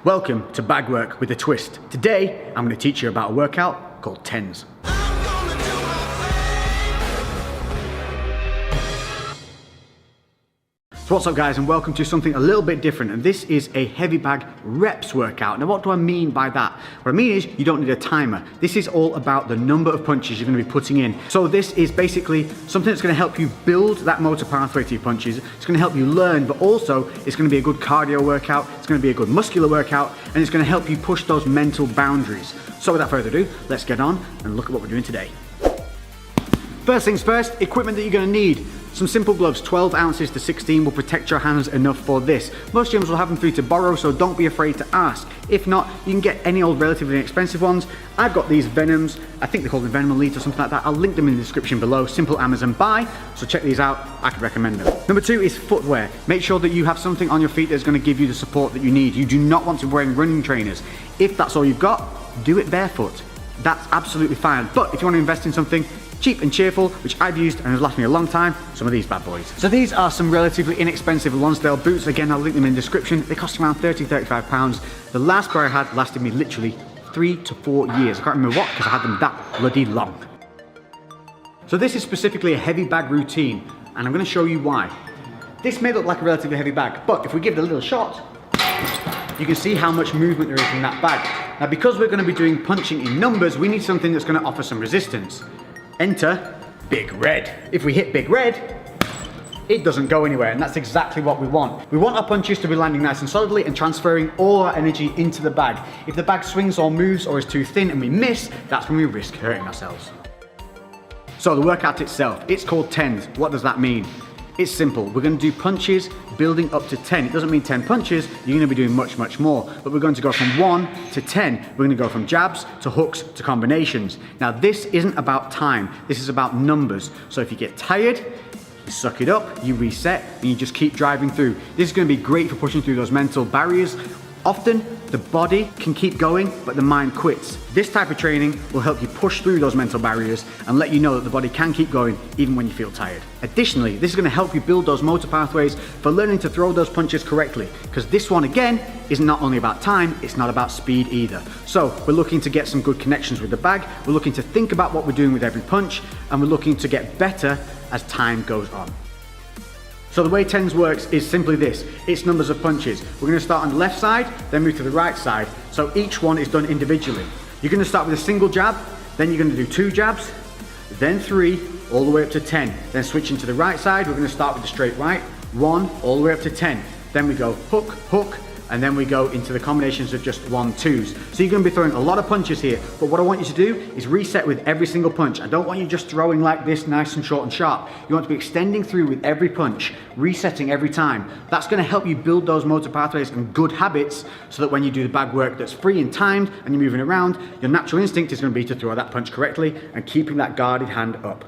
Welcome to Bag Work with a Twist. Today, I'm going to teach you about a workout called TENS. So what's up guys, and welcome to something a little bit different, and this is a heavy bag reps workout. Now what do I mean by that? What I mean is you don't need a timer. This is all about the number of punches you're going to be putting in. So this is basically something that's going to help you build that motor pathway to your punches. It's going to help you learn, but also it's going to be a good cardio workout, it's going to be a good muscular workout, and it's going to help you push those mental boundaries. So without further ado, let's get on and look at what we're doing today. First things first, equipment that you're going to need. Some simple gloves, 12 ounces to 16 will protect your hands enough for this. Most gyms will have them for you to borrow, so don't be afraid to ask. If not, you can get any old relatively inexpensive ones. I've got these Venoms, I think they call them Venom Elite or something like that. I'll link them in the description below, simple Amazon buy, so check these out, I could recommend them. Number two is footwear. Make sure that you have something on your feet that's going to give you the support that you need. You do not want to be wearing running trainers. If that's all you've got, do it barefoot. That's absolutely fine, but if you want to invest in something cheap and cheerful, which I've used and has lasted me a long time, some of these bad boys. So these are some relatively inexpensive Lonsdale boots. Again, I'll link them in the description. They cost around £30–35. The last pair I had lasted me literally 3 to 4 years. I can't remember what, because I had them that bloody long. So this is specifically a heavy bag routine, and I'm going to show you why. This may look like a relatively heavy bag, but if we give it a little shot, you can see how much movement there is in that bag. Now, because we're going to be doing punching in numbers, we need something that's going to offer some resistance. Enter Big Red. If we hit Big Red, it doesn't go anywhere, and that's exactly what we want. We want our punches to be landing nice and solidly and transferring all our energy into the bag. If the bag swings or moves or is too thin and we miss, that's when we risk hurting ourselves. So the workout itself, it's called TENS. What does that mean? It's simple. We're going to do punches building up to 10. It doesn't mean 10 punches, you're going to be doing much, much more. But we're going to go from 1 to 10. We're going to go from jabs to hooks to combinations. Now this isn't about time, this is about numbers. So if you get tired, you suck it up, you reset, and you just keep driving through. This is going to be great for pushing through those mental barriers. Often, the body can keep going, but the mind quits. This type of training will help you push through those mental barriers and let you know that the body can keep going even when you feel tired. Additionally, this is going to help you build those motor pathways for learning to throw those punches correctly, because this one, again, is not only about time, it's not about speed either. So, we're looking to get some good connections with the bag, we're looking to think about what we're doing with every punch, and we're looking to get better as time goes on. So the way TENS works is simply this, it's numbers of punches. We're going to start on the left side, then move to the right side, so each one is done individually. You're going to start with a single jab, then you're going to do 2 jabs, then 3, all the way up to 10. Then switching to the right side, we're going to start with the straight right, 1, all the way up to 10. Then we go hook, hook, and then we go into the combinations of just 1-2s. So you're going to be throwing a lot of punches here, but what I want you to do is reset with every single punch. I don't want you just throwing like this, nice and short and sharp. You want to be extending through with every punch, resetting every time. That's going to help you build those motor pathways and good habits, so that when you do the bag work that's free and timed and you're moving around, your natural instinct is going to be to throw that punch correctly and keeping that guarded hand up.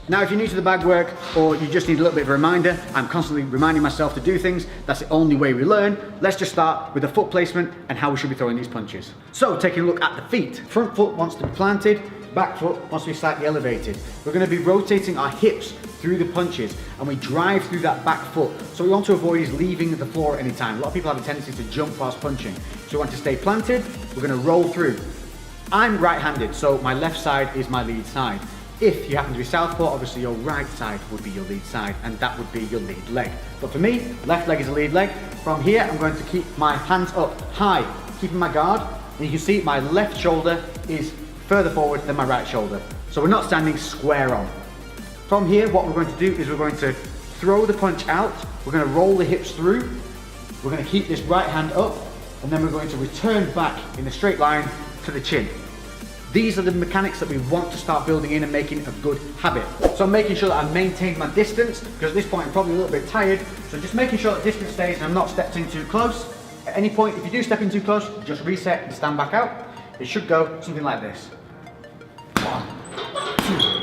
Now, if you're new to the bag work, or you just need a little bit of a reminder, I'm constantly reminding myself to do things, that's the only way we learn. Let's just start with the foot placement and how we should be throwing these punches. So, taking a look at the feet. Front foot wants to be planted, back foot wants to be slightly elevated. We're going to be rotating our hips through the punches, and we drive through that back foot. So we want to avoid is leaving the floor at any time. A lot of people have a tendency to jump whilst punching. So we want to stay planted, we're going to roll through. I'm right-handed, so my left side is my lead side. If you happen to be southpaw, obviously your right side would be your lead side, and that would be your lead leg. But for me, left leg is a lead leg. From here, I'm going to keep my hands up high, keeping my guard, and you can see my left shoulder is further forward than my right shoulder. So we're not standing square on. From here, what we're going to do is we're going to throw the punch out, we're going to roll the hips through, we're going to keep this right hand up, and then we're going to return back in a straight line to the chin. These are the mechanics that we want to start building in and making a good habit. So I'm making sure that I maintain my distance, because at this point I'm probably a little bit tired. So just making sure that distance stays and I'm not stepped in too close. At any point, if you do step in too close, just reset and stand back out. It should go something like this. 1, 2.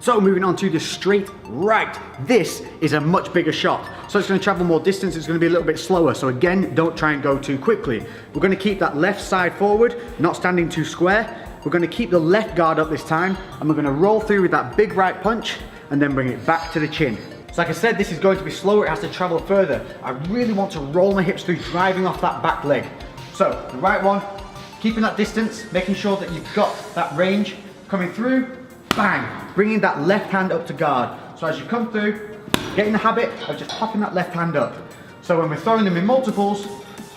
So moving on to the straight right. This is a much bigger shot. So it's going to travel more distance, it's going to be a little bit slower. So again, don't try and go too quickly. We're going to keep that left side forward, not standing too square. we're gonna keep the left guard up this time, and we're gonna roll through with that big right punch, and then bring it back to the chin. So like I said, this is going to be slower, it has to travel further. I really want to roll my hips through, driving off that back leg. So, the right one, keeping that distance, making sure that you've got that range, coming through, bang, bringing that left hand up to guard. So as you come through, get in the habit of just popping that left hand up. So when we're throwing them in multiples,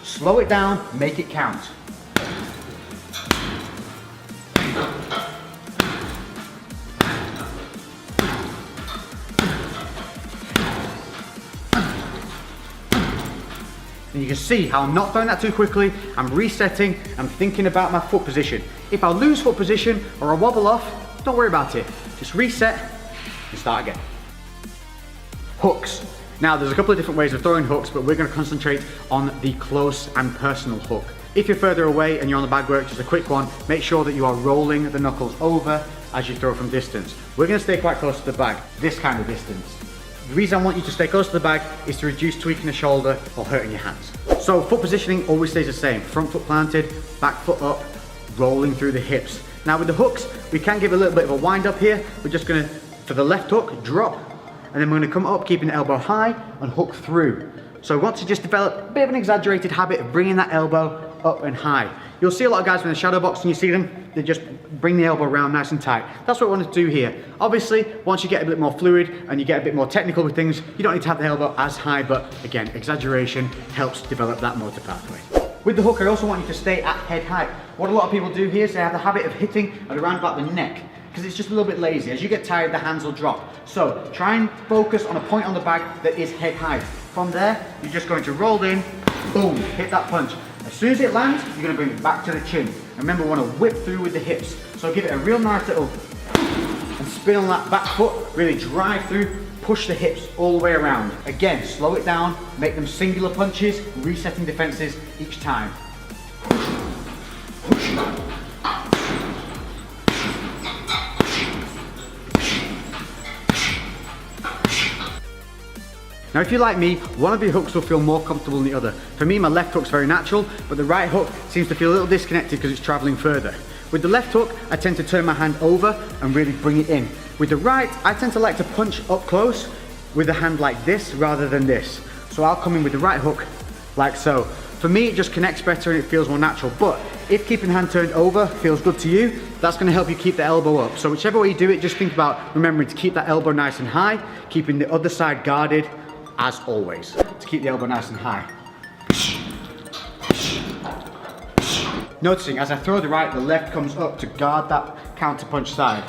slow it down, make it count. And you can see how I'm not throwing that too quickly, I'm resetting, I'm thinking about my foot position. If I lose foot position or I wobble off, don't worry about it. Just reset and start again. Hooks. Now there's a couple of different ways of throwing hooks, but we're going to concentrate on the close and personal hook. If you're further away and you're on the bag work, just a quick one, make sure that you are rolling the knuckles over as you throw from distance. We're going to stay quite close to the bag, this kind of distance. The reason I want you to stay close to the bag is to reduce tweaking the shoulder or hurting your hands. So foot positioning always stays the same. Front foot planted, back foot up, rolling through the hips. Now with the hooks, we can give a little bit of a wind up here. We're just gonna, for the left hook, drop, and then we're gonna come up, keeping the elbow high and hook through. So we want to just develop a bit of an exaggerated habit of bringing that elbow up and high. You'll see a lot of guys when they're shadow boxing, you see them, they just bring the elbow around nice and tight. That's what we want to do here. Obviously, once you get a bit more fluid and you get a bit more technical with things, you don't need to have the elbow as high, but again, exaggeration helps develop that motor pathway. With the hook, I also want you to stay at head height. What a lot of people do here is they have the habit of hitting at around about the neck, because it's just a little bit lazy. As you get tired, the hands will drop. So try and focus on a point on the bag that is head height. From there, you're just going to roll in, boom, hit that punch. As soon as it lands, you're going to bring it back to the chin. And remember, we want to whip through with the hips. So give it a real nice little and spin on that back foot, really drive through, push the hips all the way around. Again, slow it down, make them singular punches, resetting defenses each time. Now if you're like me, one of your hooks will feel more comfortable than the other. For me, my left hook's very natural, but the right hook seems to feel a little disconnected because it's traveling further. With the left hook, I tend to turn my hand over and really bring it in. With the right, I tend to like to punch up close with the hand like this rather than this. So I'll come in with the right hook like so. For me, it just connects better and it feels more natural. But if keeping the hand turned over feels good to you, that's going to help you keep the elbow up. So whichever way you do it, just think about remembering to keep that elbow nice and high, keeping the other side guarded, as always, to keep the elbow nice and high. Noticing as I throw the right, the left comes up to guard that counter punch side.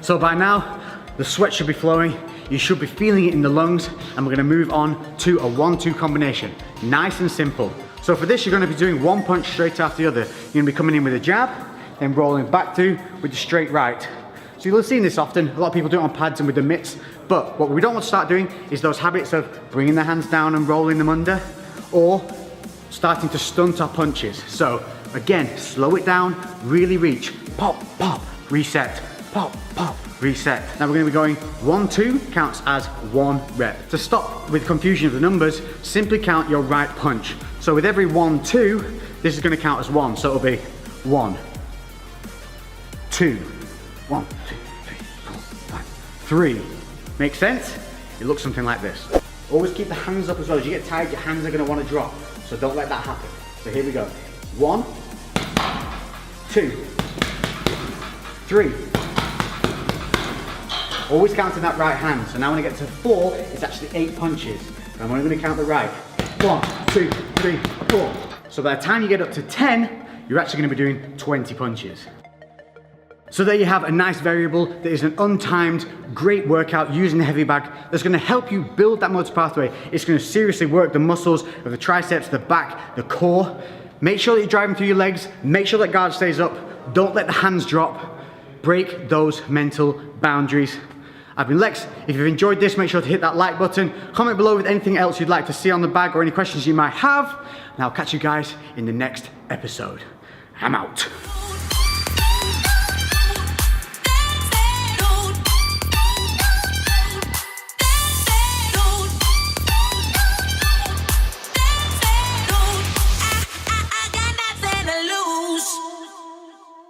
So by now, the sweat should be flowing, you should be feeling it in the lungs, and we're gonna move on to a 1-2 combination. Nice and simple. So for this, you're gonna be doing one punch straight after the other. You're gonna be coming in with a jab, then rolling back through with the straight right. So you'll have seen this often, a lot of people do it on pads and with the mitts, but what we don't want to start doing is those habits of bringing the hands down and rolling them under, or starting to stunt our punches. So again, slow it down, really reach, pop, pop, reset, pop, pop, reset. Now we're going to be going 1-2 counts as 1 rep. To stop with confusion of the numbers, simply count your right punch. So with every 1-2, this is going to count as 1, so it'll be 1, 2, 1, 2, 3, 4, 5, 3. Make sense? It looks something like this. Always keep the hands up as well. As you get tired, your hands are going to want to drop. So don't let that happen. So here we go. 1, 2, 3. Always counting that right hand. So now when I get to 4, it's actually 8 punches. And I'm only going to count the right. 1, 2, 3, 4. So by the time you get up to 10, you're actually going to be doing 20 punches. So there you have a nice variable that is an untimed, great workout using the heavy bag that's going to help you build that motor pathway. It's going to seriously work the muscles of the triceps, the back, the core. Make sure that you're driving through your legs. Make sure that guard stays up. Don't let the hands drop. Break those mental boundaries. I've been Lex. If you've enjoyed this, make sure to hit that like button. Comment below with anything else you'd like to see on the bag or any questions you might have. And I'll catch you guys in the next episode. I'm out.